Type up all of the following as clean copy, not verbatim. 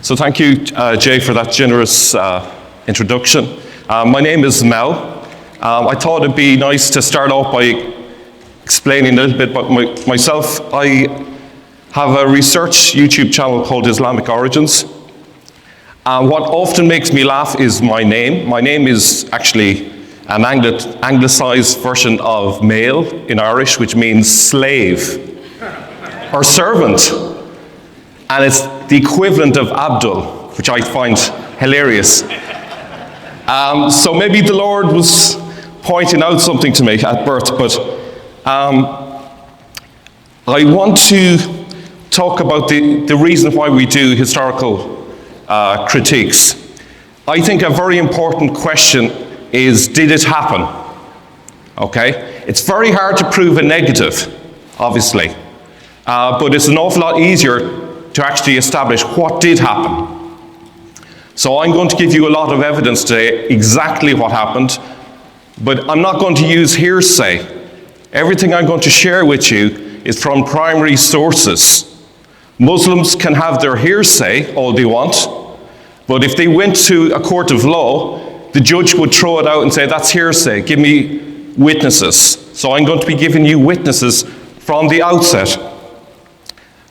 So thank you, Jay, for that generous introduction. My name is Mel. I thought it'd be nice to start off by explaining a little bit about myself. I have a research YouTube channel called Islamic Origins. What often makes me laugh is my name. My name is actually an anglicized version of male in Irish, which means slave or servant. And it's the equivalent of Abdul, which I find hilarious. So maybe the Lord was pointing out something to me at birth, but I want to talk about the reason why we do historical critiques. I think a very important question is, did it happen? Okay? It's very hard to prove a negative, obviously, but it's an awful lot easier to actually establish what did happen. So I'm going to give you a lot of evidence today, exactly what happened, but I'm not going to use hearsay. Everything I'm going to share with you is from primary sources. Muslims can have their hearsay all they want, but if they went to a court of law, the judge would throw it out and say, that's hearsay, give me witnesses. So I'm going to be giving you witnesses from the outset.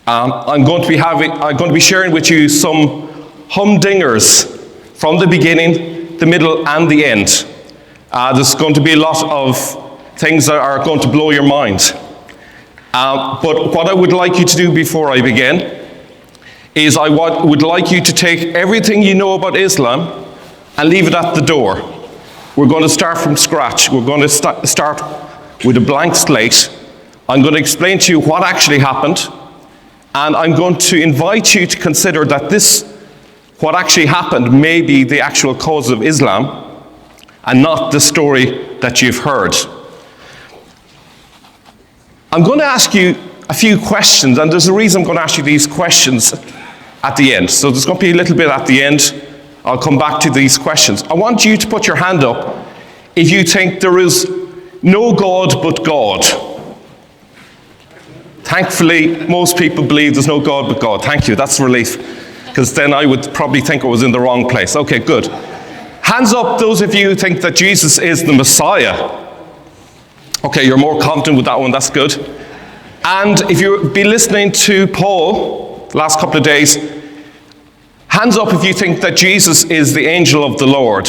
I'm going to be sharing with you some humdingers from the beginning, the middle, and the end. There's going to be a lot of things that are going to blow your mind. But what I would like you to do before I begin is I would like you to take everything you know about Islam and leave it at the door. We're going to start from scratch. We're going to start with a blank slate. I'm going to explain to you what actually happened. And I'm going to invite you to consider that what actually happened may be the actual cause of Islam and not the story that you've heard. I'm going to ask you a few questions, and there's a reason I'm going to ask you these questions at the end. So there's going to be a little bit at the end. I'll come back to these questions. I want you to put your hand up if you think there is no God but God. Thankfully, most people believe there's no God but God. Thank you, that's a relief. Because then I would probably think I was in the wrong place. Okay, good. Hands up those of you who think that Jesus is the Messiah. Okay, you're more confident with that one, that's good. And if you've been listening to Paul the last couple of days, hands up if you think that Jesus is the angel of the Lord.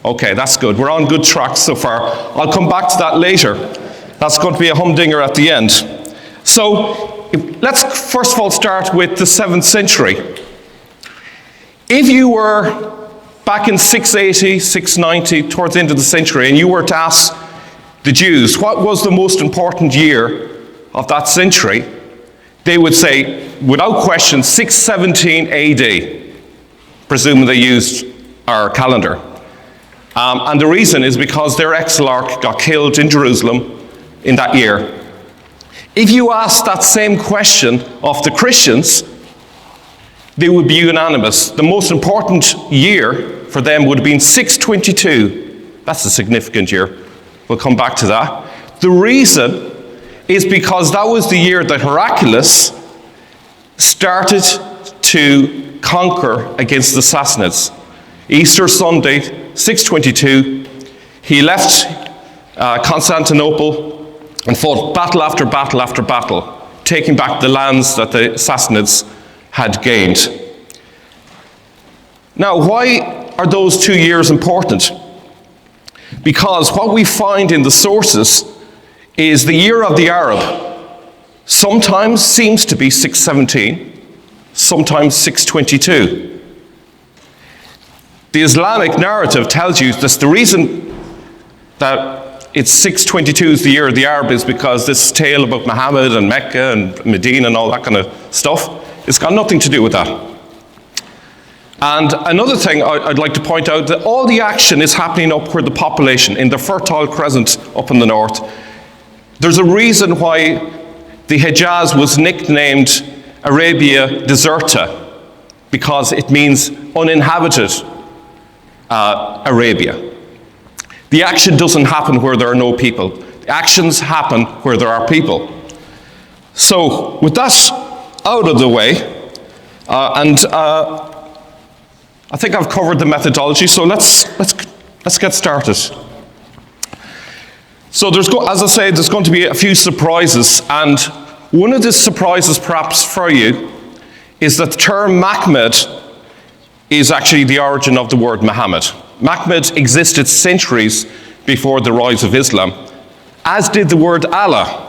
Okay, that's good. We're on good track so far. I'll come back to that later. That's going to be a humdinger at the end. So, let's first of all start with the 7th century. If you were back in 680, 690, towards the end of the century, and you were to ask the Jews, what was the most important year of that century? They would say, without question, 617 AD, presuming they used our calendar. And the reason is because their exilarch got killed in Jerusalem in that year. If you ask that same question of the Christians, they would be unanimous. The most important year for them would have been 622. That's a significant year. We'll come back to that. The reason is because that was the year that Heraclius started to conquer against the Sassanids. Easter Sunday, 622, he left Constantinople and fought battle after battle after battle, taking back the lands that the Sassanids had gained. Now, why are those 2 years important? Because what we find in the sources is the year of the Arab sometimes seems to be 617, sometimes 622. The Islamic narrative tells you that the reason that it's 622 is the year of the Arab is because this tale about Muhammad and Mecca and Medina and all that kind of stuff, it's got nothing to do with that. And another thing I'd like to point out, that all the action is happening up where the population, in the Fertile Crescent up in the north. There's a reason why the Hejaz was nicknamed Arabia Deserta, because it means uninhabited Arabia. The action doesn't happen where there are no people. The actions happen where there are people. So, with that out of the way, I think I've covered the methodology, so let's get started. So as I said, there's going to be a few surprises, and one of the surprises perhaps for you is that the term Mahmed is actually the origin of the word Muhammad. Mahmed existed centuries before the rise of Islam, as did the word Allah.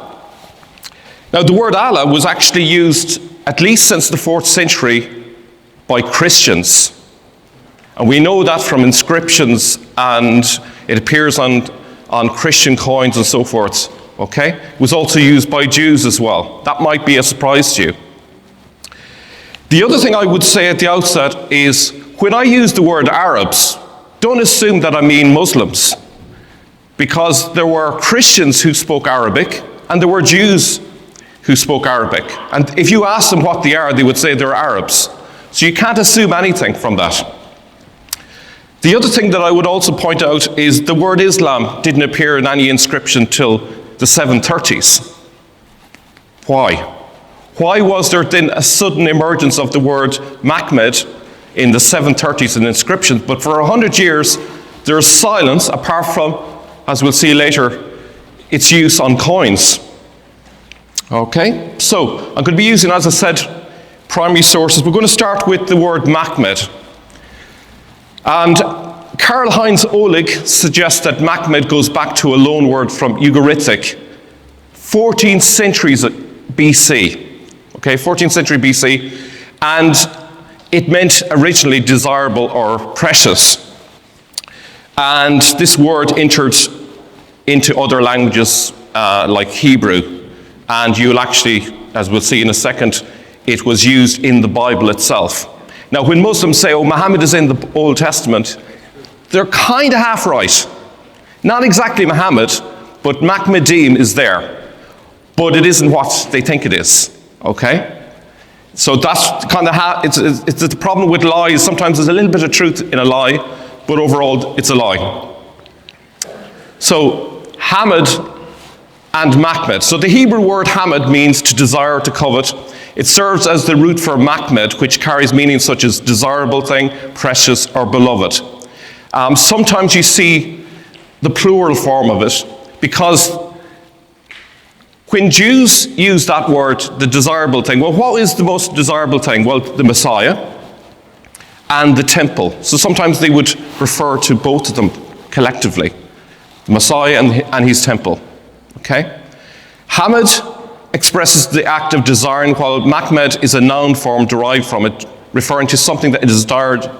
Now, the word Allah was actually used at least since the 4th century by Christians. And we know that from inscriptions, and it appears on Christian coins and so forth. Okay? It was also used by Jews as well. That might be a surprise to you. The other thing I would say at the outset is, when I use the word Arabs, don't assume that I mean Muslims, because there were Christians who spoke Arabic, and there were Jews who spoke Arabic. And if you ask them what they are, they would say they're Arabs. So you can't assume anything from that. The other thing that I would also point out is the word Islam didn't appear in any inscription till the 730s. Why? Why was there then a sudden emergence of the word Mahmed in the 730s in inscriptions? But for 100 years, there's silence, apart from, as we'll see later, its use on coins. Okay, so I'm going to be using, as I said, primary sources. We're going to start with the word Mahmed. And Karl-Heinz Ohlig suggests that Mahmed goes back to a loan word from Ugaritic, 14th centuries BC. Okay, 14th century BC, and it meant originally desirable or precious. And this word entered into other languages like Hebrew, and you'll actually, as we'll see in a second, it was used in the Bible itself. Now, when Muslims say, oh, Muhammad is in the Old Testament, they're kind of half right. Not exactly Muhammad, but Mahmedim is there. But it isn't what they think it is. Okay? So that's kind of it's the problem with lies. Sometimes there's a little bit of truth in a lie, but overall it's a lie. So, Hamid and Mahmed. So the Hebrew word Hamid means to desire, to covet. It serves as the root for Mahmed, which carries meanings such as desirable thing, precious, or beloved. Sometimes you see the plural form of it, because when Jews use that word, the desirable thing, well, what is the most desirable thing? Well, the Messiah and the temple. So sometimes they would refer to both of them collectively, the Messiah and his temple. Okay? Hamid expresses the act of desiring, while Mahmed is a noun form derived from it, referring to something that is desired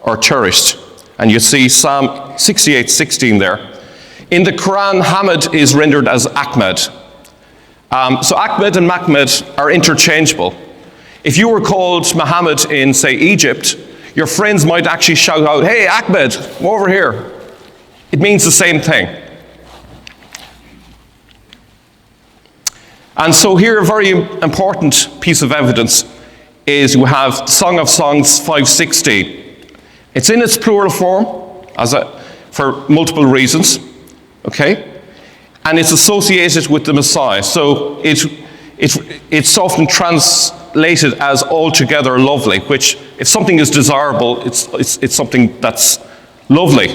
or cherished. And you see Psalm 68:16 there. In the Quran, Hamid is rendered as Ahmed. So Ahmed and Mahmed are interchangeable. If you were called Muhammad in, say, Egypt, your friends might actually shout out, hey, Ahmed, come over here. It means the same thing. And so here a very important piece of evidence is we have Song of Songs 560. It's in its plural form for multiple reasons, okay? And it's associated with the Messiah. So it's often translated as altogether lovely, which if something is desirable, it's something that's lovely.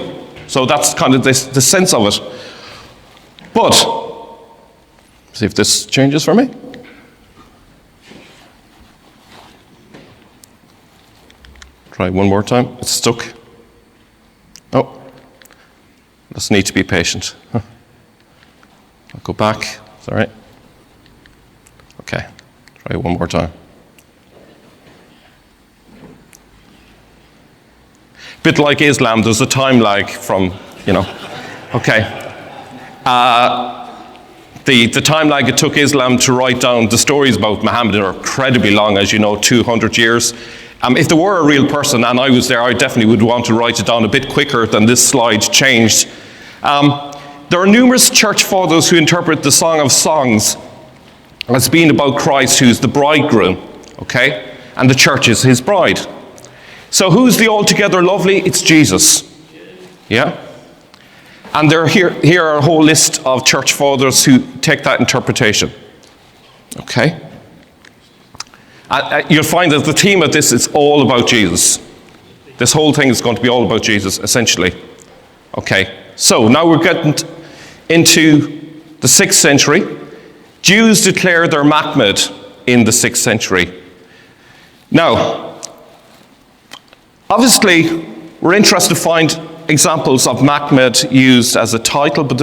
So that's kind of the sense of it. But, see if this changes for me. Try one more time. It's stuck. Oh, just need to be patient. I'll go back. Is that right? Okay. Try one more time. Bit like Islam, there's a time lag from, Okay. The time lag it took Islam to write down the stories about Muhammad are incredibly long, as you know, 200 years. If there were a real person and I was there, I definitely would want to write it down a bit quicker than this slide changed. There are numerous church fathers who interpret the Song of Songs as being about Christ, who's the bridegroom, okay? And the church is his bride. So who's the altogether lovely? It's Jesus. Yeah? And here are a whole list of church fathers who take that interpretation. Okay? You'll find that the theme of this is all about Jesus. This whole thing is going to be all about Jesus, essentially. Okay, so now we're getting into the 6th century. Jews declared their Mahmad in the 6th century. Now, obviously, we're interested to find examples of Mahmad used as a title, but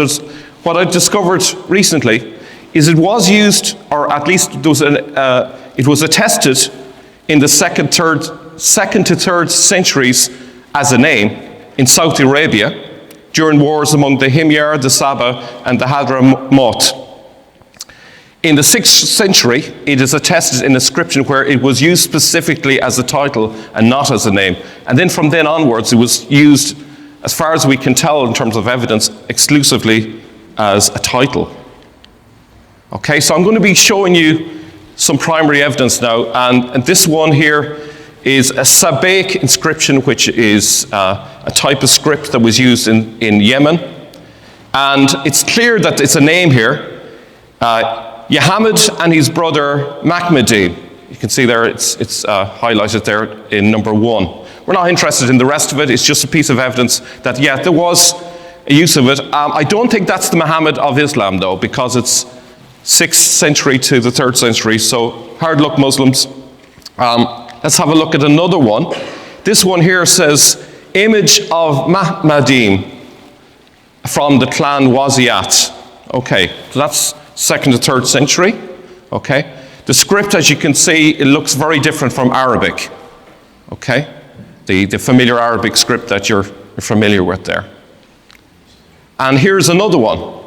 what I discovered recently is it was used, or at least it was attested in the 2nd to 3rd centuries as a name in Saudi Arabia during wars among the Himyar, the Saba, and the Hadramaut. In the 6th century, it is attested in inscription where it was used specifically as a title and not as a name. And then from then onwards, it was used, as far as we can tell in terms of evidence, exclusively as a title. Okay, so I'm going to be showing you some primary evidence now, and this one here is a Sabaic inscription, which is a type of script that was used in Yemen. And it's clear that it's a name here. Yahamad and his brother Mahmadi. You can see there it's highlighted there in number 1. We're not interested in the rest of it. It's just a piece of evidence that, yeah, there was a use of it. I don't think that's the Muhammad of Islam, though, because it's 6th century to the 3rd century. So hard luck, Muslims. Let's have a look at another one. This one here says, image of Mahmadim from the clan Waziyat. Okay, so that's 2nd to 3rd century. Okay, the script, as you can see, it looks very different from Arabic. Okay, the familiar Arabic script that you're familiar with there. And here's another one.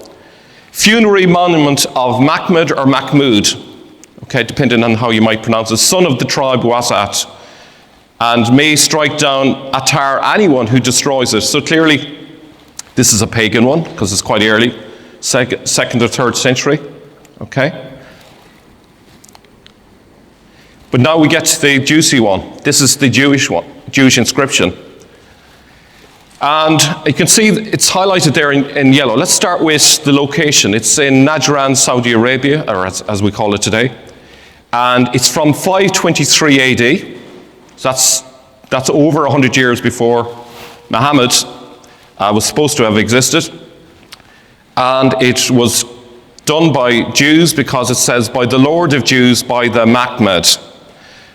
Funerary monument of Mahmud or Mahmud, okay, depending on how you might pronounce it, son of the tribe Wasat, and may strike down Attar anyone who destroys it. So clearly, this is a pagan one, because it's quite early, 2nd or 3rd century, okay? But now we get to the juicy one. This is the Jewish one, Jewish inscription. And you can see it's highlighted there in yellow. Let's start with the location. It's in Najran, Saudi Arabia, or as we call it today. And it's from 523 AD. So that's over 100 years before Muhammad was supposed to have existed. And it was done by Jews because it says, by the Lord of Jews, by the Mahmad.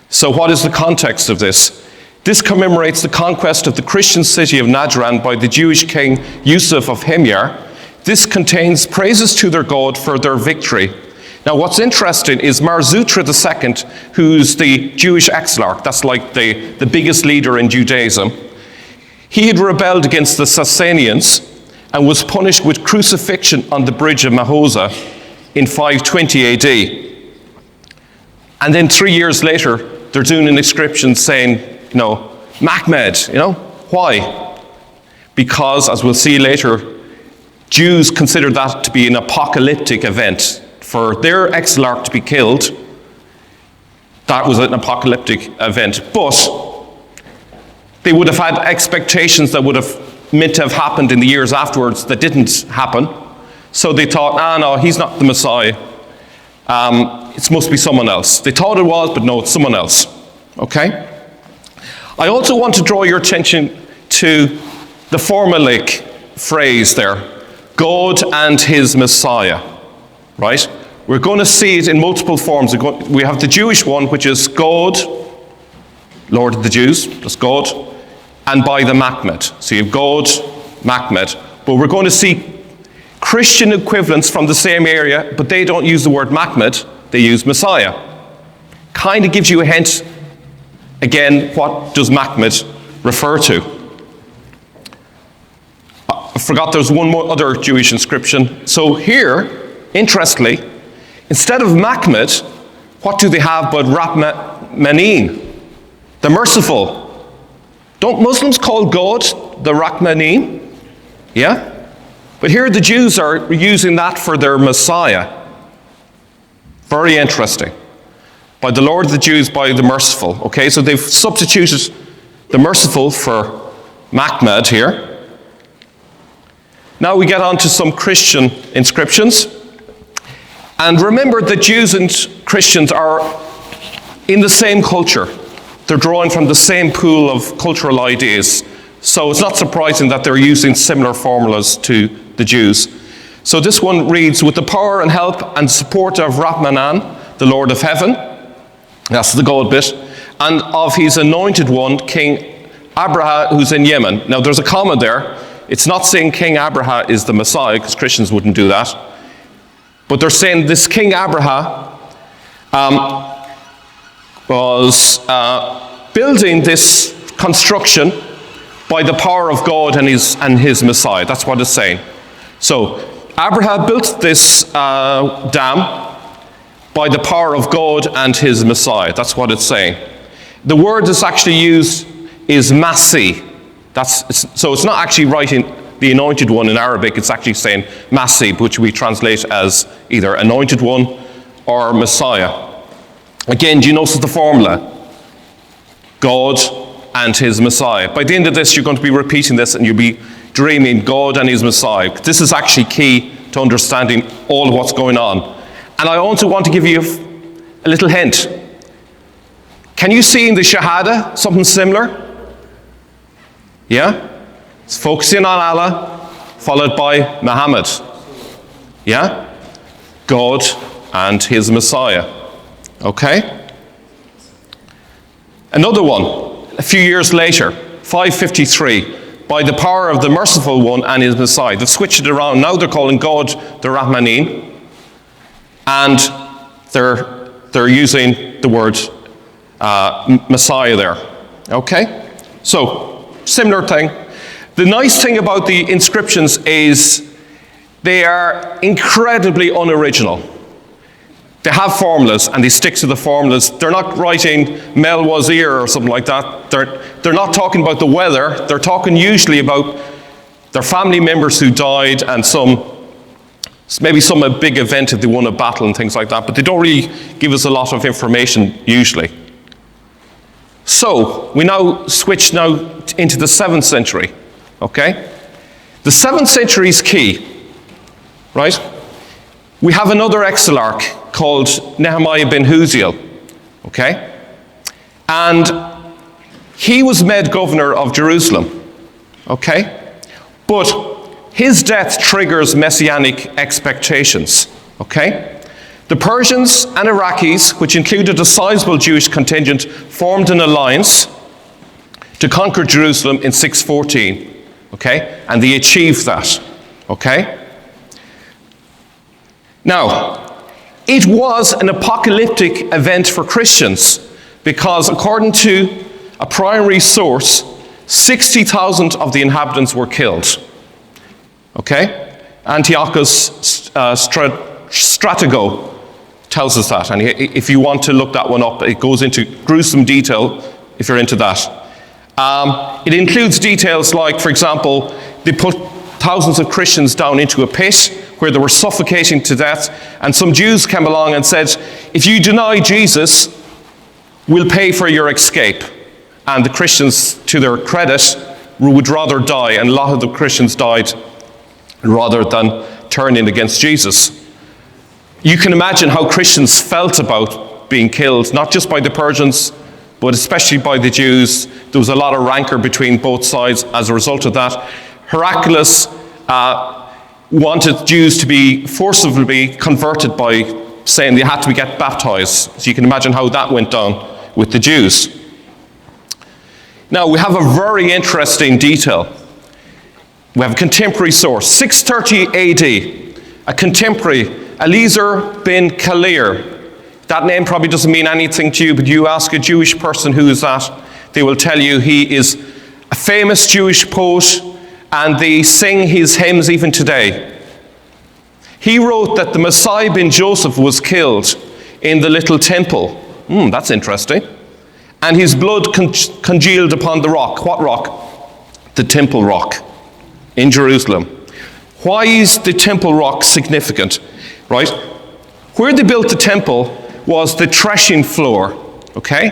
So what is the context of this? This commemorates the conquest of the Christian city of Najran by the Jewish king Yusuf of Himyar. This contains praises to their God for their victory. Now what's interesting is Marzutra II, who's the Jewish exarch, that's like the biggest leader in Judaism. He had rebelled against the Sassanians and was punished with crucifixion on the bridge of Mahosa in 520 AD. And then 3 years later, they're doing an inscription saying, Mahmad, why? Because, as we'll see later, Jews consider that to be an apocalyptic event. For their exarch to be killed, that was an apocalyptic event. But they would have had expectations that would have meant to have happened in the years afterwards that didn't happen. So they thought, no, he's not the Messiah. It must be someone else. They thought it was, but no, it's someone else. Okay? I also want to draw your attention to the formalic phrase there, God and his Messiah, right? We're going to see it in multiple forms. We have the Jewish one, which is God, Lord of the Jews, that's God, and by the Mahmad. So you have God, Mahmad. But we're going to see Christian equivalents from the same area, but they don't use the word Mahmad, they use Messiah. Kind of gives you a hint. Again, what does Mahmad refer to? I forgot there's one more other Jewish inscription. So here, interestingly, instead of Mahmad, what do they have but Rahmanin, the merciful? Don't Muslims call God the Rahmanin? Yeah? But here the Jews are using that for their Messiah. Very interesting. By the Lord of the Jews, by the merciful. Okay, so they've substituted the merciful for Mahmad here. Now we get on to some Christian inscriptions. And remember that Jews and Christians are in the same culture. They're drawing from the same pool of cultural ideas. So it's not surprising that they're using similar formulas to the Jews. So this one reads, with the power and help and support of Rahmanan, the Lord of heaven, that's the gold bit, and of his anointed one, King Abraha, who's in Yemen. Now there's a comma there. It's not saying King Abraha is the Messiah, because Christians wouldn't do that. But they're saying this King Abraha was building this construction by the power of God and his Messiah. That's what it's saying. So Abraham built this dam by the power of God and his Messiah. That's what it's saying. The word that's actually used is Masih. So it's not actually writing the anointed one in Arabic. It's actually saying Masih, which we translate as either anointed one or Messiah. Again, do you notice the formula? God and his Messiah. By the end of this, you're going to be repeating this and you'll be dreaming God and his Messiah. This is actually key to understanding all of what's going on. And I also want to give you a little hint. Can you see in the Shahada something similar? Yeah? It's focusing on Allah, followed by Muhammad. Yeah? God and his Messiah. Okay? Another one, a few years later, 553, by the power of the merciful one and his Messiah. They've switched it around. Now they're calling God the Rahmanin, and they're using the word Messiah there. Okay? So, similar thing. The nice thing about the inscriptions is they are incredibly unoriginal. They have formulas and they stick to the formulas. They're not writing Mel Wazir or something like that. They're not talking about the weather. They're talking usually about their family members who died and maybe some a big event if they won a battle and things like that. But they don't really give us a lot of information usually. So we now switch into the 7th century. Okay? The 7th century is key, right? We have another exilarch called Nehemiah ben Huziel, okay? And he was made governor of Jerusalem, okay? But his death triggers Messianic expectations, okay? The Persians and Iraqis, which included a sizable Jewish contingent, formed an alliance to conquer Jerusalem in 614, okay? And they achieved that, okay? Now, it was an apocalyptic event for Christians because according to a primary source, 60,000 of the inhabitants were killed. Okay? Antiochus Stratego tells us that. And if you want to look that one up, it goes into gruesome detail if you're into that. It includes details like, for example, they put thousands of Christians down into a pit where they were suffocating to death, and some Jews came along and said, if you deny Jesus, we'll pay for your escape. And the Christians, to their credit, would rather die, and a lot of the Christians died rather than turning against Jesus. You can imagine how Christians felt about being killed, not just by the Persians, but especially by the Jews. There was a lot of rancor between both sides as a result of that. Heraclius wanted Jews to be forcibly converted by saying they had to get baptized. So you can imagine how that went down with the Jews. Now, we have a very interesting detail. We have a contemporary source, 630 AD, a contemporary, Eliezer bin Kalir. That name probably doesn't mean anything to you, but you ask a Jewish person who is that, they will tell you he is a famous Jewish poet, and they sing his hymns even today. He wrote that the Messiah ben Joseph was killed in the little temple. That's interesting. And his blood congealed upon the rock. What rock? The temple rock in Jerusalem. Why is the temple rock significant? Right? Where they built the temple was the threshing floor. Okay?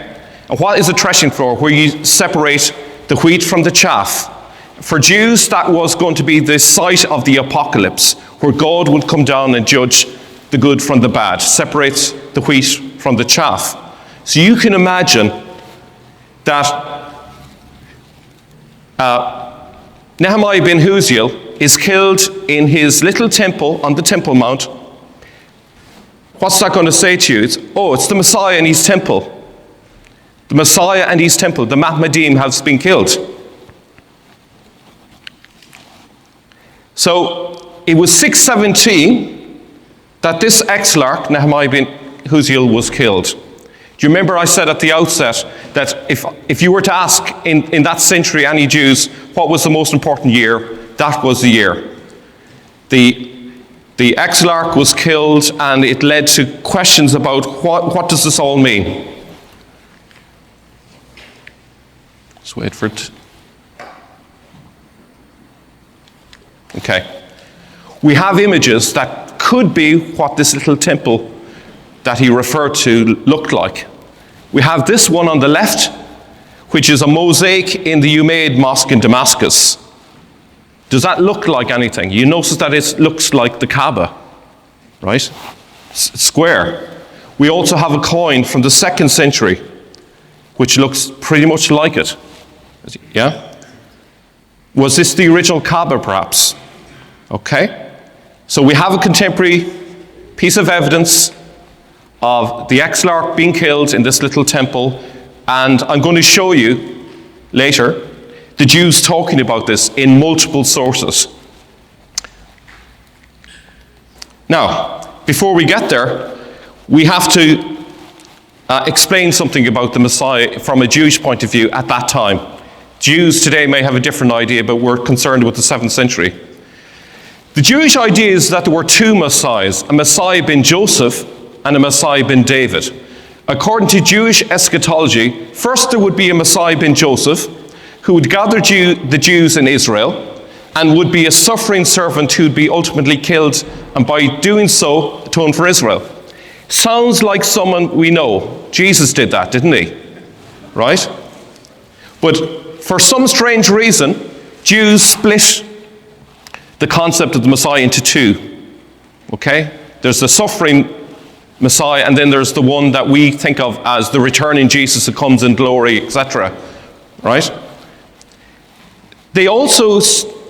And what is a threshing floor? Where you separate the wheat from the chaff. For Jews, that was going to be the site of the apocalypse, where God would come down and judge the good from the bad, separate the wheat from the chaff. So you can imagine that Nehemiah ben Huziel is killed in his little temple on the Temple Mount. What's that going to say to you? It's the Messiah and his temple. The Messiah and his temple, the Mahmadim, has been killed. So it was 617 that this exilarch, Nehemiah ben Huziel, was killed. Do you remember I said at the outset that if you were to ask in that century any Jews what was the most important year, that was the year. The exilarch was killed, and it led to questions about what does this all mean? Just wait for it. Okay. We have images that could be what this little temple that he referred to looked like. We have this one on the left, which is a mosaic in the Umayyad Mosque in Damascus. Does that look like anything? You notice that it looks like the Kaaba, right? It's square. We also have a coin from the 2nd century, which looks pretty much like it. Yeah? Was this the original Kaaba, perhaps? Okay. So we have a contemporary piece of evidence of the exilarch being killed in this little temple, and I'm going to show you later the Jews talking about this in multiple sources. Now, before we get there, we have to explain something about the Messiah from a Jewish point of view at that time. Jews today may have a different idea, but we're concerned with the 7th century. The Jewish idea is that there were two Messiahs, a Messiah ben Joseph and a Messiah ben David. According to Jewish eschatology, first there would be a Messiah ben Joseph who would gather the Jews in Israel and would be a suffering servant who would be ultimately killed, and by doing so, atone for Israel. Sounds like someone we know. Jesus did that, didn't he? Right? But for some strange reason, Jews split the concept of the Messiah into two. Okay? There's the suffering Messiah, and then there's the one that we think of as the returning Jesus who comes in glory, etc. Right? They also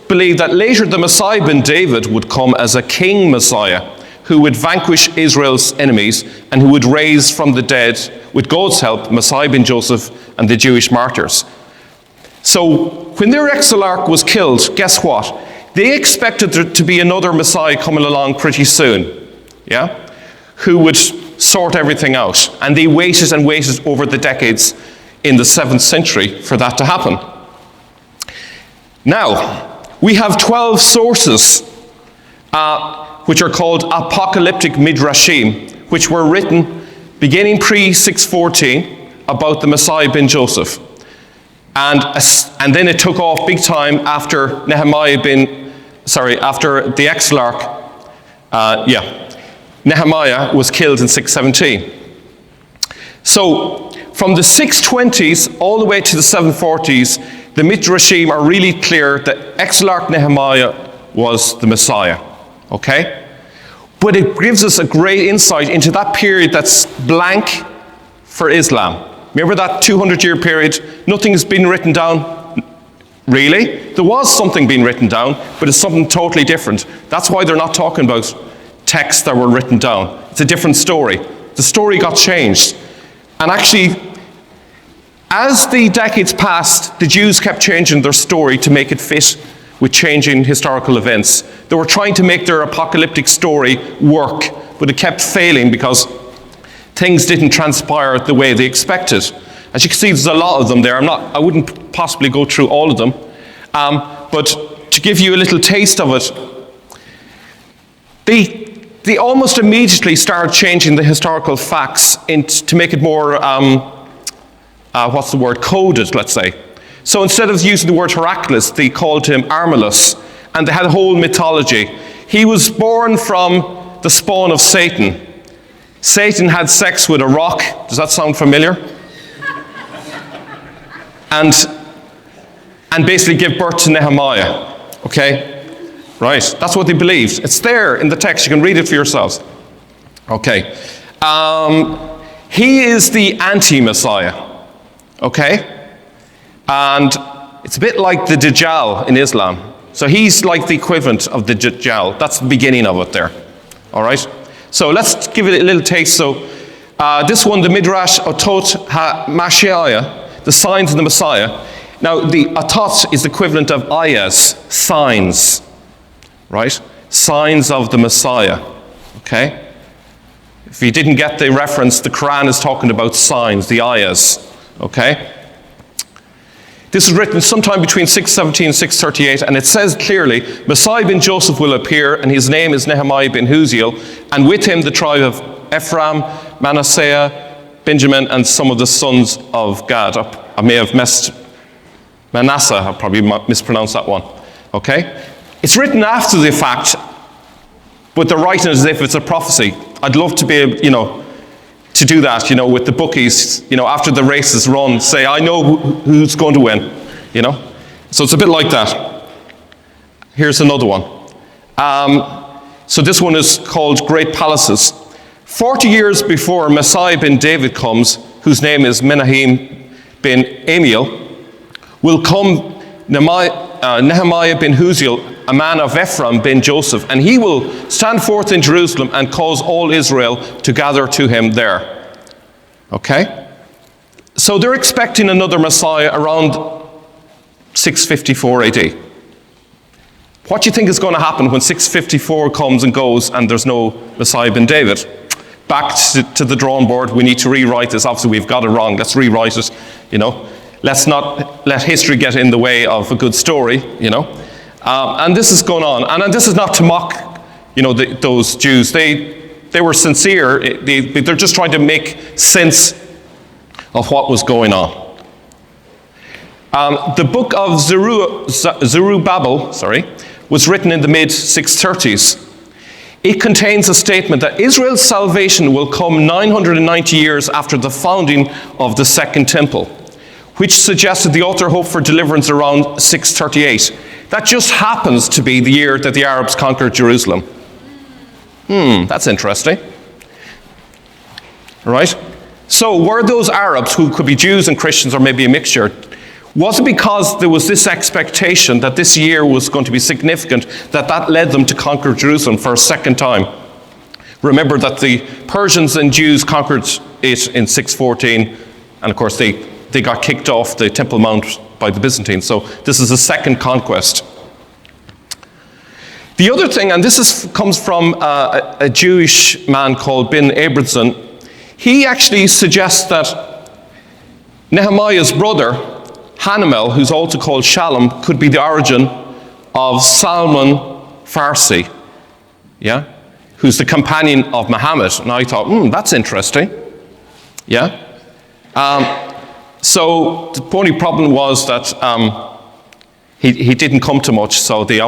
believe that later the Messiah ben David would come as a king Messiah who would vanquish Israel's enemies and who would raise from the dead, with God's help, Messiah ben Joseph and the Jewish martyrs. So when their exilarch was killed, guess what? They expected there to be another Messiah coming along pretty soon, yeah, who would sort everything out. And they waited and waited over the decades in the 7th century for that to happen. Now, we have 12 sources which are called apocalyptic midrashim, which were written beginning pre-614 about the Messiah ben Joseph. And then it took off big time after after the exilarch, Nehemiah was killed in 617. So, from the 620s all the way to the 740s, the Midrashim are really clear that exilarch Nehemiah was the Messiah. Okay? But it gives us a great insight into that period that's blank for Islam. Remember that 200-year period? Nothing has been written down. Really? There was something being written down, but it's something totally different. That's why they're not talking about texts that were written down. It's a different story. The story got changed. And actually, as the decades passed, the Jews kept changing their story to make it fit with changing historical events. They were trying to make their apocalyptic story work, but it kept failing because things didn't transpire the way they expected. As you can see, there's a lot of them there. I wouldn't possibly go through all of them. But to give you a little taste of it, they almost immediately started changing the historical facts to make it more, coded, let's say. So instead of using the word Heraclius, they called him Armilus, and they had a whole mythology. He was born from the spawn of Satan. Satan had sex with a rock. Does that sound familiar? And basically give birth to Nehemiah. Okay? Right. That's what they believed. It's there in the text. You can read it for yourselves. Okay. He is the anti-Messiah, okay? And it's a bit like the Dajjal in Islam. So he's like the equivalent of the Dajjal. That's the beginning of it there, all right? So let's give it a little taste. So this one, the Midrash Otot HaMashiach, the signs of the Messiah. Now, the Otot is the equivalent of ayahs, signs, right? Signs of the Messiah, okay? If you didn't get the reference, the Quran is talking about signs, the ayahs, okay? This is written sometime between 617 and 638, and it says clearly, Messiah bin Joseph will appear, and his name is Nehemiah bin Huziel, and with him the tribe of Ephraim, Manasseh, Benjamin, and some of the sons of Gad. I may have missed Manasseh, I probably mispronounced that one, okay? It's written after the fact, but they're writing as if it's a prophecy. I'd love to be able, to do that, with the bookies, after the race is run, say, I know who's going to win, So it's a bit like that. Here's another one. So this one is called Great Palaces. 40 years before Messiah bin David comes, whose name is Menahem bin Amiel, will come Nehemiah bin Huziel, a man of Ephraim bin Joseph, and he will stand forth in Jerusalem and cause all Israel to gather to him there. Okay? So they're expecting another Messiah around 654 AD. What do you think is going to happen when 654 comes and goes and there's no Messiah bin David? Back to the drawing board. We need to rewrite this. Obviously, we've got it wrong. Let's rewrite it, Let's not let history get in the way of a good story, And this is going on. And this is not to mock, those Jews. They were sincere. They're just trying to make sense of what was going on. The book of Zerubbabel, was written in the mid-630s. It contains a statement that Israel's salvation will come 990 years after the founding of the Second Temple, which suggested the author hoped for deliverance around 638. That just happens to be the year that the Arabs conquered Jerusalem. That's interesting. Right? So were those Arabs, who could be Jews and Christians or maybe a mixture, was it because there was this expectation that this year was going to be significant, that led them to conquer Jerusalem for a second time? Remember that the Persians and Jews conquered it in 614, and of course they got kicked off the Temple Mount by the Byzantines. So this is a second conquest. The other thing, and this comes from a Jewish man called Ben Abramson, he actually suggests that Nehemiah's brother, Hanamel, who's also called Shalom, could be the origin of Salman Farsi, who's the companion of Muhammad. And I thought, that's interesting. So the only problem was that he didn't come to much, so they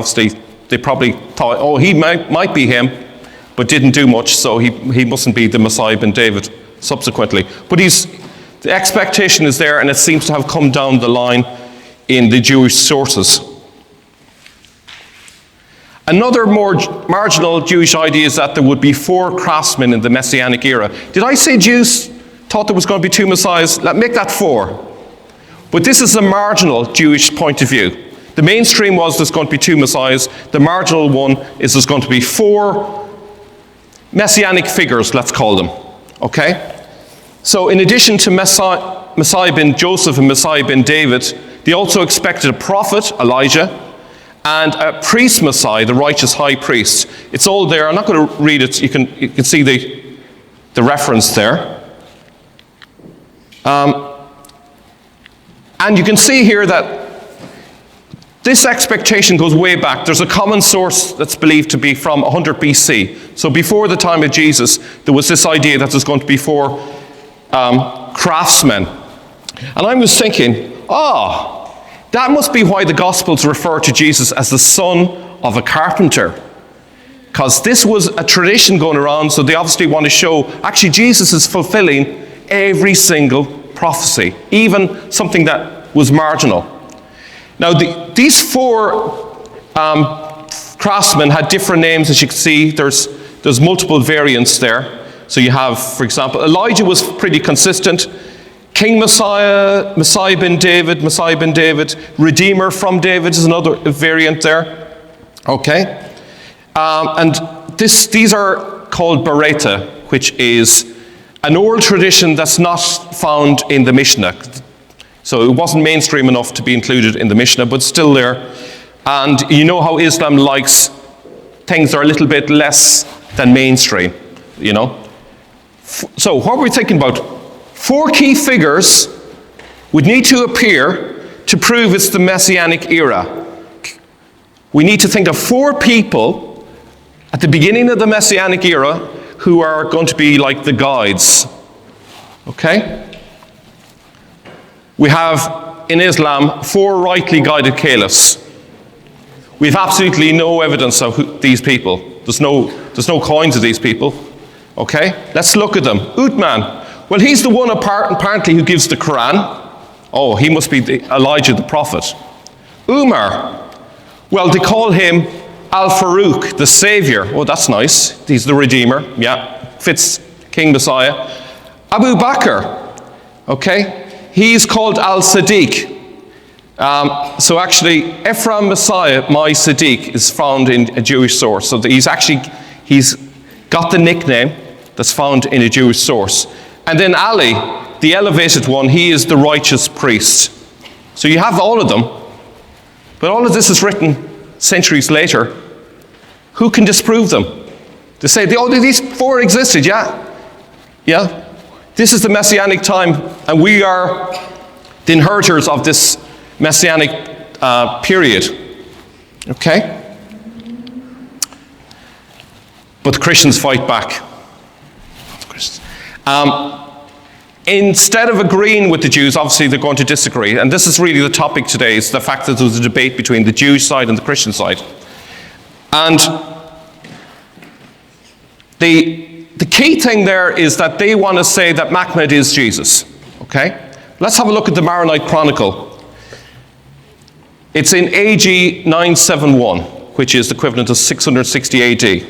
probably thought, he might be him, but didn't do much, so he mustn't be the Messiah bin David subsequently. But the expectation is there, and it seems to have come down the line in the Jewish sources. Another more marginal Jewish idea is that there would be 4 craftsmen in the Messianic era. Did I say Jews thought there was going to be 2 messiahs? Let's make that 4. But this is a marginal Jewish point of view. The mainstream was there's going to be 2 messiahs. The marginal one is there's going to be 4 messianic figures, let's call them. Okay? So in addition to Messiah bin Joseph and Messiah bin David, they also expected a prophet, Elijah, and a priest Messiah, the righteous high priest. It's all there. I'm not going to read it. You can see the reference there. And you can see here that this expectation goes way back. There's a common source that's believed to be from 100 BC. So before the time of Jesus, there was this idea that there's going to be 4 craftsmen. And I was thinking, that must be why the Gospels refer to Jesus as the son of a carpenter. Because this was a tradition going around, so they obviously want to show, actually Jesus is fulfilling every single prophecy, even something that was marginal. Now, these 4 craftsmen had different names, as you can see. There's multiple variants there. So you have, for example, Elijah was pretty consistent. King Messiah, Messiah ben David, Redeemer from David is another variant there. Okay? And these are called Bereta, which is an oral tradition that's not found in the Mishnah. So it wasn't mainstream enough to be included in the Mishnah, but still there. And you know how Islam likes things that are a little bit less than mainstream, you know. So what we're thinking about, 4 key figures would need to appear to prove it's the Messianic era. We need to think of 4 people at the beginning of the Messianic era who are going to be like the guides. Okay? We have, in Islam, 4 rightly guided caliphs. We have absolutely no evidence of these people. There's no coins of these people. Okay? Let's look at them. Uthman. Well, he's the one apparently who gives the Quran. Oh, he must be Elijah the prophet. Umar. Well, they call him Al-Faruq, the savior. Oh, that's nice. He's the redeemer. Yeah, fits King Messiah. Abu Bakr. Okay? He's called Al-Sadiq. So actually, Ephraim Messiah, my Sadiq, is found in a Jewish source. So he's got the nickname that's found in a Jewish source. And then Ali, the elevated one, he is the righteous priest. So you have all of them. But all of this is written centuries later. Who can disprove them? They say, these 4 existed, yeah. Yeah. This is the Messianic time, and we are the inheritors of this Messianic period. Okay? But the Christians fight back. Instead of agreeing with the Jews, obviously they're going to disagree. And this is really the topic today, is the fact that there's a debate between the Jewish side and the Christian side. And the key thing there is that they want to say that Muhammad is Jesus. Okay? Let's have a look at the Maronite Chronicle. It's in AG 971, which is the equivalent of 660 AD.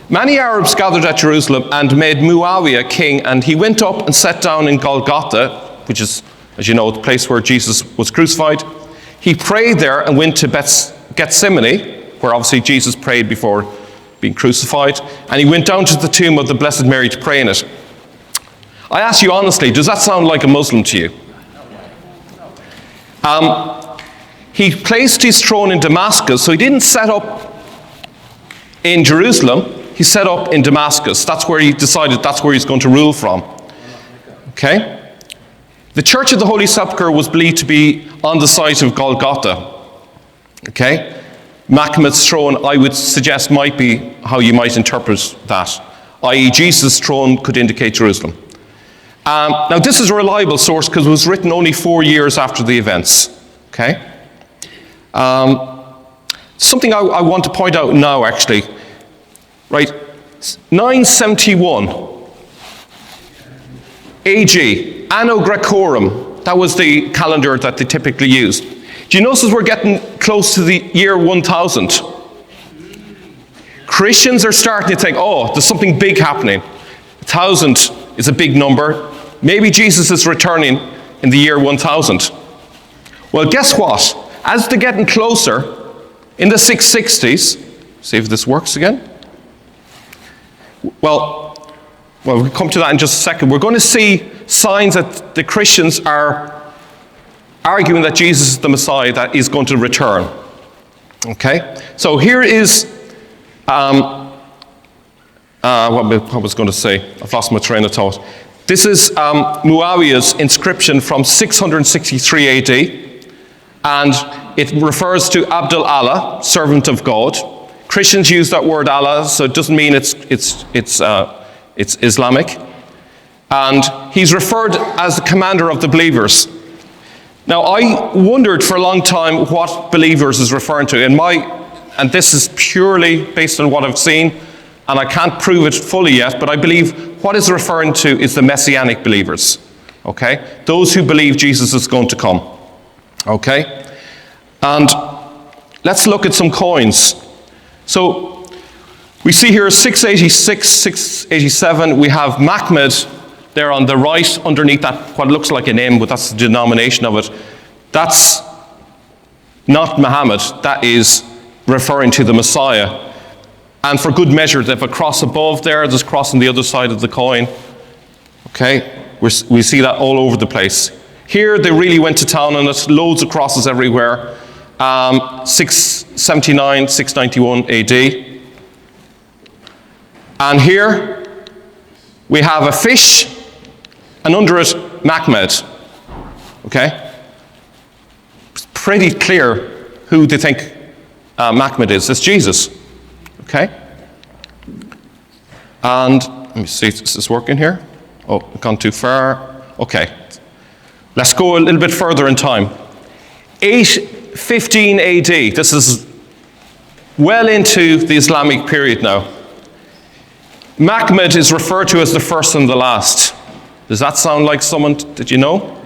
Many Arabs gathered at Jerusalem and made Muawiyah king, and he went up and sat down in Golgotha, which is, as you know, the place where Jesus was crucified. He prayed there and went to Gethsemane, where obviously Jesus prayed before being crucified, and he went down to the tomb of the Blessed Mary to pray in it. I ask you honestly, does that sound like a Muslim to you? He placed his throne in Damascus, so he didn't set up in Jerusalem. He set up in Damascus. That's where he decided that's where he's going to rule from. Okay? The Church of the Holy Sepulchre was believed to be on the site of Golgotha. Okay? Muhammad's throne, I would suggest, might be how you might interpret that. I.e., Jesus' throne could indicate Jerusalem. Now, this is a reliable source because it was written only 4 years after the events. Okay? Something I want to point out now, actually. Right, 971 AG, Anno Graecorum, that was the calendar that they typically used. Do you notice we're getting close to the year 1000? Christians are starting to think, oh, there's something big happening. 1000 is a big number. Maybe Jesus is returning in the year 1000. Well, guess what? As they're getting closer, in the 660s, see if this works again. Well, we'll come to that in just a second. We're going to see signs that the Christians are arguing that Jesus is the Messiah that is going to return. Okay? So here is, what was I going to say? I've lost my train of thought. This is Muawiyah's inscription from 663 AD, and it refers to Abdul Allah, servant of God. Christians use that word Allah, so it doesn't mean it's Islamic. And he's referred as the commander of the believers. Now, I wondered for a long time what believers is referring to. And this is purely based on what I've seen, and I can't prove it fully yet, but I believe what is referring to is the Messianic believers. Okay? Those who believe Jesus is going to come. Okay? And let's look at some coins. So, We see here 686, 687, we have Mahmud there on the right, underneath that, what looks like a name, but that's the denomination of it. That's not Muhammad, that is referring to the Messiah. And for good measure, they have a cross above there, there's a cross on the other side of the coin. Okay, we see that all over the place. Here they really went to town on it, loads of crosses everywhere. 679, 691 AD. And here we have a fish, and under it, Mahmud. Okay? It's pretty clear who they think Mahmud is. It's Jesus. Okay? And let me see, is this working here? Oh, I've gone too far. Okay. Let's go a little bit further in time. 815 AD. This is well into the Islamic period now. Mahmud is referred to as the first and the last. Does that sound like someone, did you know?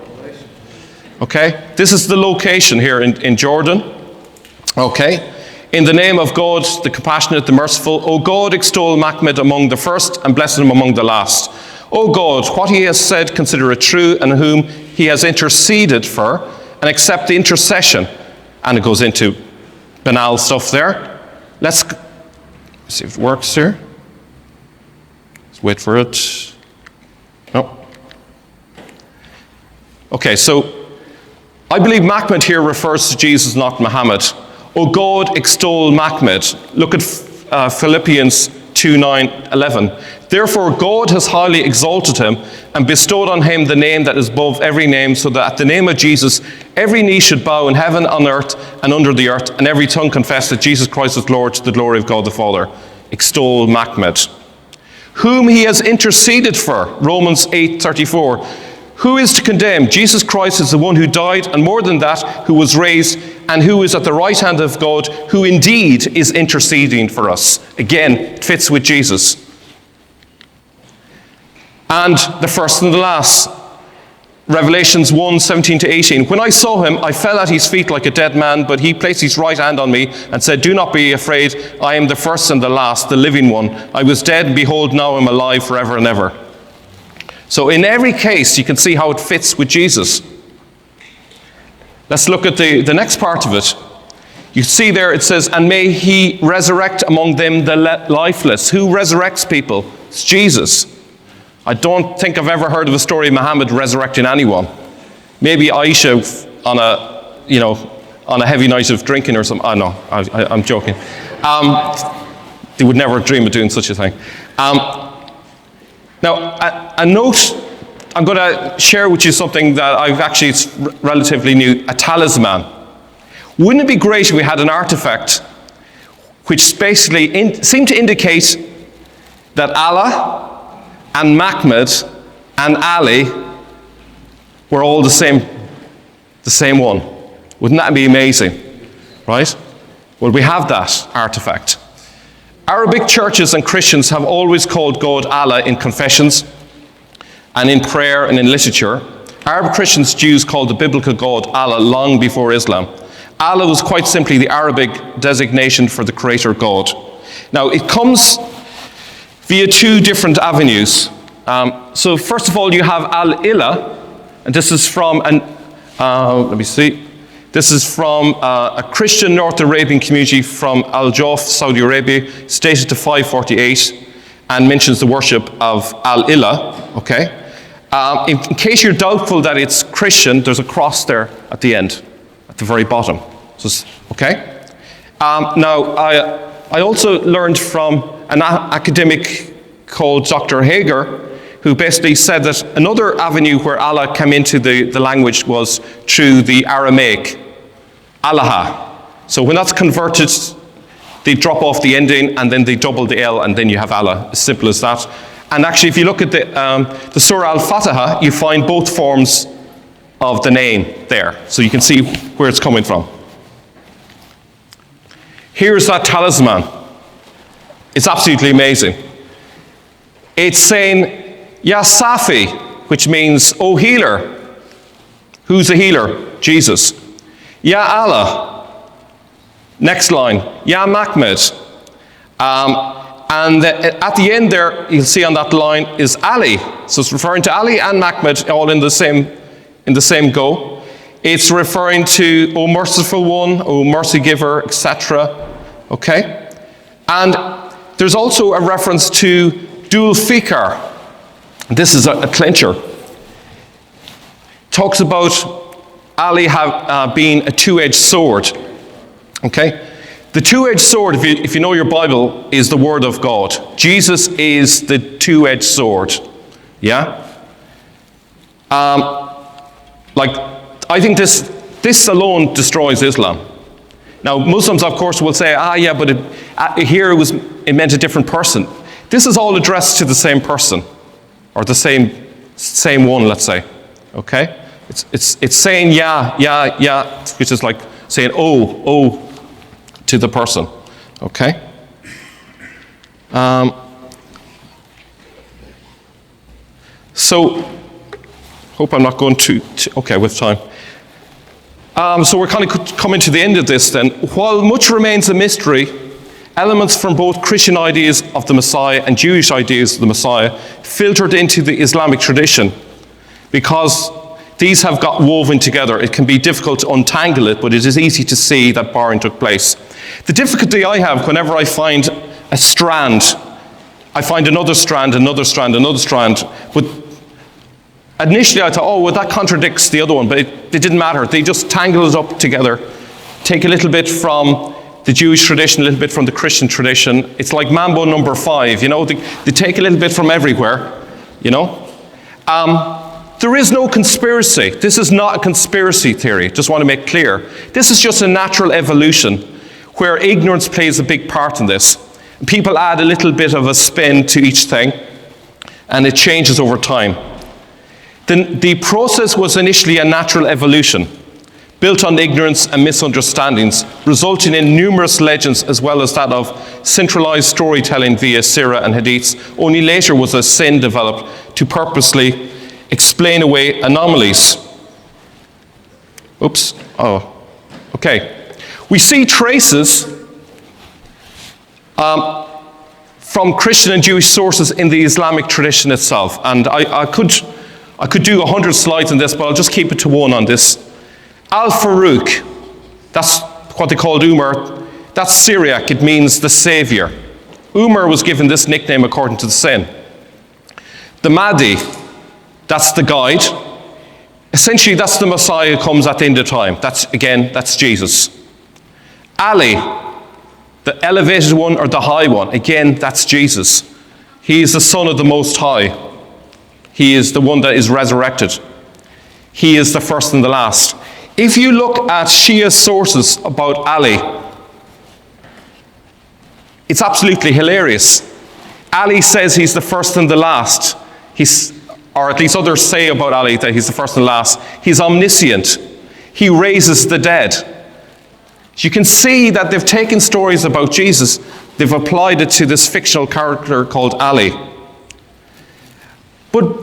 Okay, this is the location here in Jordan. Okay, in the name of God, the compassionate, the merciful, O God, extol Mahmud among the first and bless him among the last. O God, what he has said, consider it true, and whom he has interceded for, and accept the intercession. And it goes into banal stuff there. Let's see if it works here. Let's wait for it. No. Okay, so I believe Mahmud here refers to Jesus, not Muhammad. O God, extol Mahmud. Look at Philippians 2:9-11. Therefore God has highly exalted him and bestowed on him the name that is above every name, so that at the name of Jesus every knee should bow in heaven, on earth, and under the earth, and every tongue confess that Jesus Christ is Lord, to the glory of God the Father. Extol Mahmud. Whom he has interceded for, Romans 8:34. Who is to condemn? Jesus Christ is the one who died, and more than that, who was raised, and who is at the right hand of God, who indeed is interceding for us. Again, it fits with Jesus. And the first and the last, Revelations 1:17-18. When I saw him, I fell at his feet like a dead man, but he placed his right hand on me and said, do not be afraid, I am the first and the last, the living one. I was dead, and behold, now I'm alive forever and ever. So in every case, you can see how it fits with Jesus. Let's look at the next part of it. You see there, it says, and may he resurrect among them the lifeless. Who resurrects people? It's Jesus. I don't think I've ever heard of a story of Muhammad resurrecting anyone. Maybe Aisha on a heavy night of drinking or something. Oh no, I'm joking. They would never dream of doing such a thing. Now, a note, I'm going to share with you something that it's relatively new, a talisman. Wouldn't it be great if we had an artifact which basically seemed to indicate that Allah and Mahmud and Ali were all the same one? Wouldn't that be amazing? Right? Well, we have that artifact. Arabic churches and Christians have always called God Allah in confessions and in prayer and in literature. Arab Christians, Jews called the biblical God Allah long before Islam. Allah was quite simply the Arabic designation for the creator God. Now, it comes via two different avenues. So first of all, you have Al-Ilah, and this is from This is from a Christian North Arabian community from Al-Jawf, Saudi Arabia, stated to 548, and mentions the worship of Al-Ilah, okay? In case you're doubtful that it's Christian, there's a cross there at the end, at the very bottom, okay? Now, I also learned from an academic called Dr. Hager, who basically said that another avenue where Allah came into the language was through the Aramaic, Allah. So when that's converted, they drop off the ending and then they double the L and then you have Allah, as simple as that. And actually, if you look at the Surah Al-Fatiha, you find both forms of the name there. So you can see where it's coming from. Here's that talisman. It's absolutely amazing. It's saying, Ya Safi, which means, O healer. Who's the healer? Jesus. Ya Allah. Next line. Ya Mahmud. And at the end there, you'll see on that line is Ali. So it's referring to Ali and Mahmed all in the same go. It's referring to, O merciful one, O mercy giver, etc. Okay? And there's also a reference to Dul Fikar. This is a clincher. Talks about Ali being a two-edged sword. Okay? The two-edged sword, if you know your Bible, is the Word of God. Jesus is the two-edged sword. Yeah? I think this alone destroys Islam. Now, Muslims, of course, will say, but it meant a different person. This is all addressed to the same person, or the same one, let's say. Okay? It's saying yeah, which is like saying oh to the person. Okay? So, hope I'm not going too okay with time. So we're kind of coming to the end of this then. While much remains a mystery, elements from both Christian ideas of the Messiah and Jewish ideas of the Messiah filtered into the Islamic tradition. Because these have got woven together, it can be difficult to untangle it, but it is easy to see that barring took place. The difficulty I have whenever I find a strand, I find another strand, but initially I thought, that contradicts the other one, but it didn't matter. They just tangle it up together, take a little bit from the Jewish tradition, a little bit from the Christian tradition. It's like Mambo number 5, they take a little bit from everywhere, There is no conspiracy. This is not a conspiracy theory, just want to make clear. This is just a natural evolution where ignorance plays a big part in this. People add a little bit of a spin to each thing, and it changes over time. The process was initially a natural evolution, built on ignorance and misunderstandings, resulting in numerous legends as well as that of centralized storytelling via Sirah and Hadiths. Only later was a sin developed to purposely explain away anomalies. Okay. We see traces from Christian and Jewish sources in the Islamic tradition itself. And I could do 100 slides on this, but I'll just keep it to one on this. Al-Faruq, that's what they called Umar. That's Syriac, it means the savior. Umar was given this nickname according to the sin. The Mahdi, that's the guide. Essentially, that's the Messiah who comes at the end of time. That's Jesus. Ali, the elevated one or the high one, again, that's Jesus. He is the Son of the Most High. He is the one that is resurrected. He is the first and the last. If you look at Shia sources about Ali, it's absolutely hilarious. Ali says he's the first and the last. Or at least others say about Ali that he's the first and last. He's omniscient. He raises the dead. You can see that they've taken stories about Jesus, they've applied it to this fictional character called Ali. But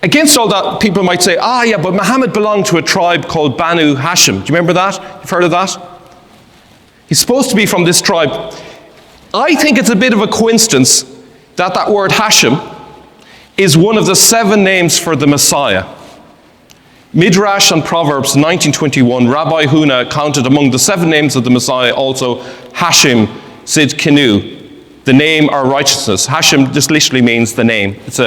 against all that, people might say, but Muhammad belonged to a tribe called Banu Hashim. Do you remember that? You've heard of that? He's supposed to be from this tribe. I think it's a bit of a coincidence that word Hashim is one of the 7 names for the Messiah. Midrash and Proverbs 19:21, Rabbi Huna counted among the 7 names of the Messiah also Hashim Zidkenu, the name or righteousness. Hashim just literally means the name. It's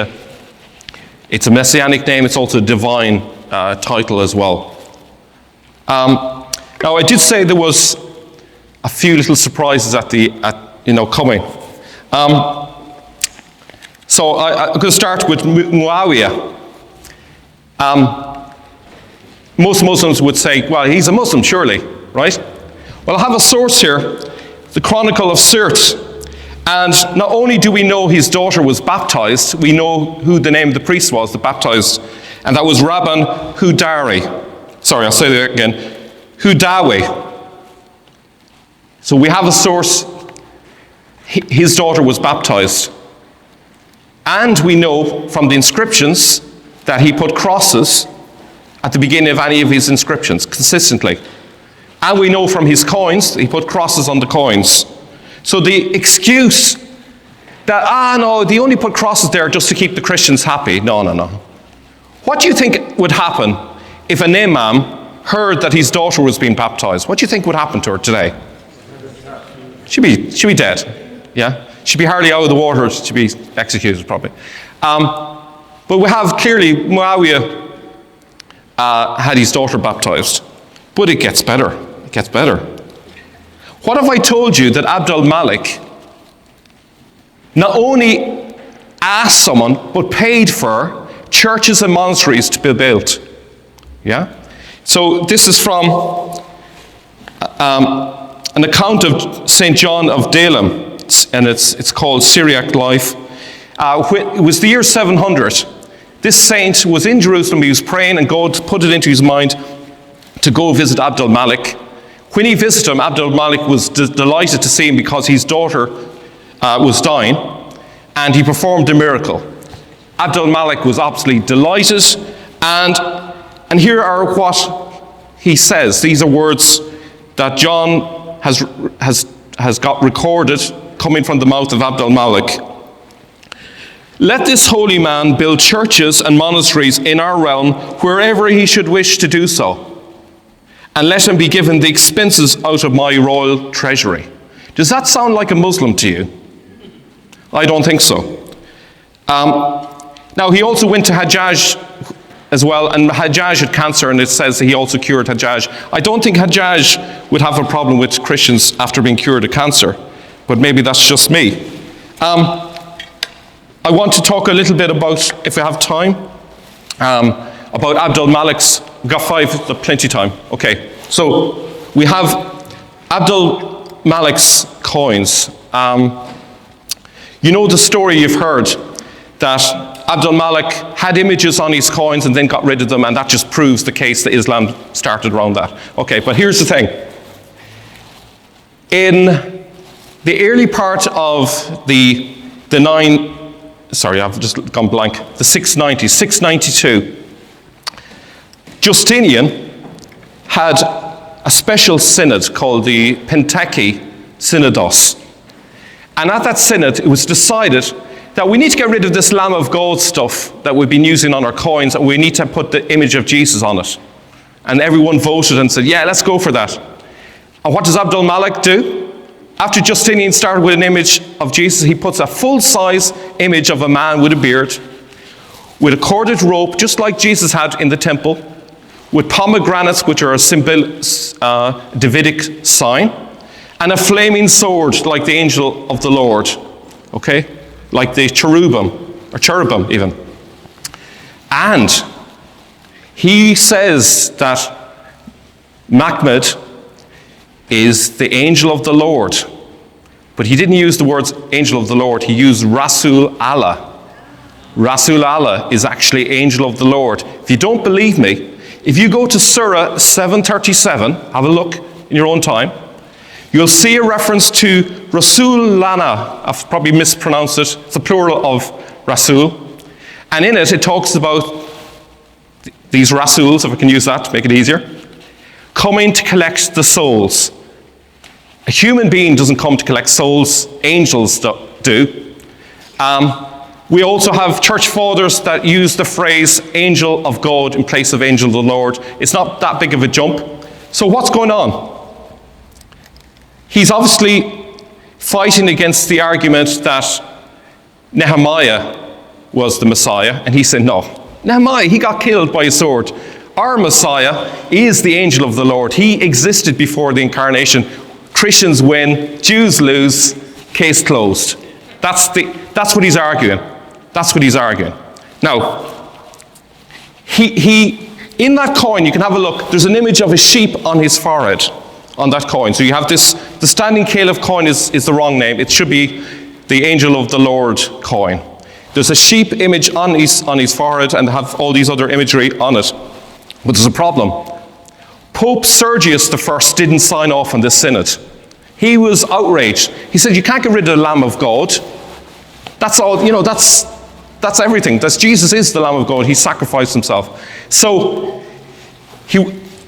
a Messianic name. It's also a divine title as well. Now, I did say there was a few little surprises coming. So I'm going to start with Muawiyah. Most Muslims would say, well, he's a Muslim, surely, right? Well, I have a source here, the Chronicle of Sirt. And not only do we know his daughter was baptized, we know who the name of the priest was that baptized, and that was Rabban Hudari. Sorry, I'll say that again. Hudawi. So we have a source, his daughter was baptized. And we know from the inscriptions that he put crosses at the beginning of any of his inscriptions, consistently. And we know from his coins, he put crosses on the coins. So the excuse that, no, they only put crosses there just to keep the Christians happy. No. What do you think would happen if an imam heard that his daughter was being baptized? What do you think would happen to her today? She'd be dead. Yeah? She'd be hardly out of the water. She'd be executed, probably. But we have clearly Muawiyah had his daughter baptized. But it gets better. It gets better. What if I told you that Abdul Malik not only asked someone, but paid for churches and monasteries to be built? Yeah? So this is from an account of St. John of Dalem, and it's called Syriac Life. It was the year 700. This saint was in Jerusalem. He was praying, and God put it into his mind to go visit Abdul Malik. When he visited him, Abdul Malik was delighted to see him because his daughter was dying, and he performed a miracle. Abdul Malik was absolutely delighted, and here are what he says. These are words that John has got recorded coming from the mouth of Abdul Malik. Let this holy man build churches and monasteries in our realm wherever he should wish to do so, and let him be given the expenses out of my royal treasury. Does that sound like a Muslim to you? I don't think so. Now, he also went to Hajjaj as well, and Hajjaj had cancer, and it says that he also cured Hajjaj. I don't think Hajjaj would have a problem with Christians after being cured of cancer, but maybe that's just me. I want to talk a little bit about, if we have time, about Abdul Malik's. We've got 5, plenty of time. Okay, so we have Abdul Malik's coins. You know the story you've heard, that Abdul Malik had images on his coins and then got rid of them, and that just proves the case that Islam started around that. Okay, but here's the thing. In the early part of the 690s, 692, Justinian had a special synod called the Penteki Synodos. And at that synod, it was decided that we need to get rid of this Lamb of God stuff that we've been using on our coins, and we need to put the image of Jesus on it. And everyone voted and said, yeah, let's go for that. And what does Abdul Malik do? After Justinian started with an image of Jesus, he puts a full-size image of a man with a beard, with a corded rope, just like Jesus had in the temple, with pomegranates, which are a Davidic sign, and a flaming sword like the angel of the Lord, okay? Like the cherubim even. And he says that Mahmud is the angel of the Lord. But he didn't use the words angel of the Lord, he used Rasul Allah. Rasul Allah is actually angel of the Lord. If you don't believe me, if you go to Surah 737, have a look in your own time, you'll see a reference to Rasul Lana. I've probably mispronounced it. It's the plural of Rasul. And in it, it talks about these Rasuls, if I can use that to make it easier, coming to collect the souls. A human being doesn't come to collect souls, angels do. We also have church fathers that use the phrase angel of God in place of angel of the Lord. It's not that big of a jump. So what's going on? He's obviously fighting against the argument that Nehemiah was the Messiah, and he said, no, Nehemiah, he got killed by a sword. Our Messiah is the angel of the Lord. He existed before the incarnation. Christians win, Jews lose, case closed. That's what he's arguing. That's what he's arguing. Now, he in that coin, you can have a look, there's an image of a sheep on his forehead, on that coin. So you have this, the standing caliph coin is the wrong name. It should be the angel of the Lord coin. There's a sheep image on his forehead, and have all these other imagery on it. But there's a problem. Pope Sergius I didn't sign off on this synod. He was outraged. He said, you can't get rid of the Lamb of God. That's all, that's everything. Jesus is the Lamb of God. He sacrificed himself. So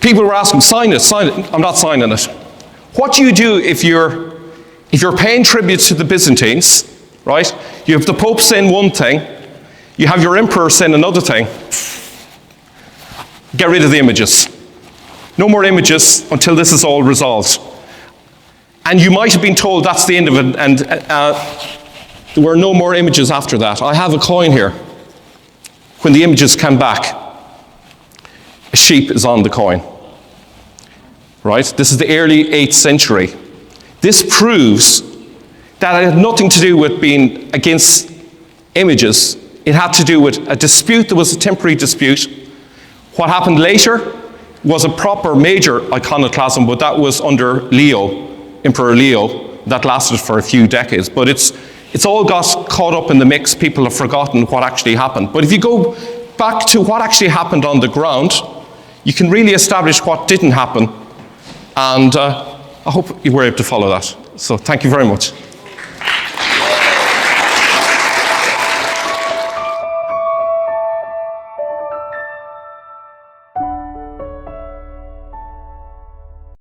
people were asking, sign it. I'm not signing it. What do you do if you're paying tribute to the Byzantines right? You have the Pope saying one thing, you have your emperor saying another thing. Get rid of the images. No more images until this is all resolved. And you might have been told that's the end of it, and there were no more images after that. I have a coin here. When the images came back, a sheep is on the coin. Right? This is the early 8th century. This proves that it had nothing to do with being against images. It had to do with a dispute. There was a temporary dispute. What happened later was a proper major iconoclasm, but that was under Leo, Emperor Leo. That lasted for a few decades. But it's all got caught up in the mix. People have forgotten what actually happened. But if you go back to what actually happened on the ground, you can really establish what didn't happen. And I hope you were able to follow that. So thank you very much.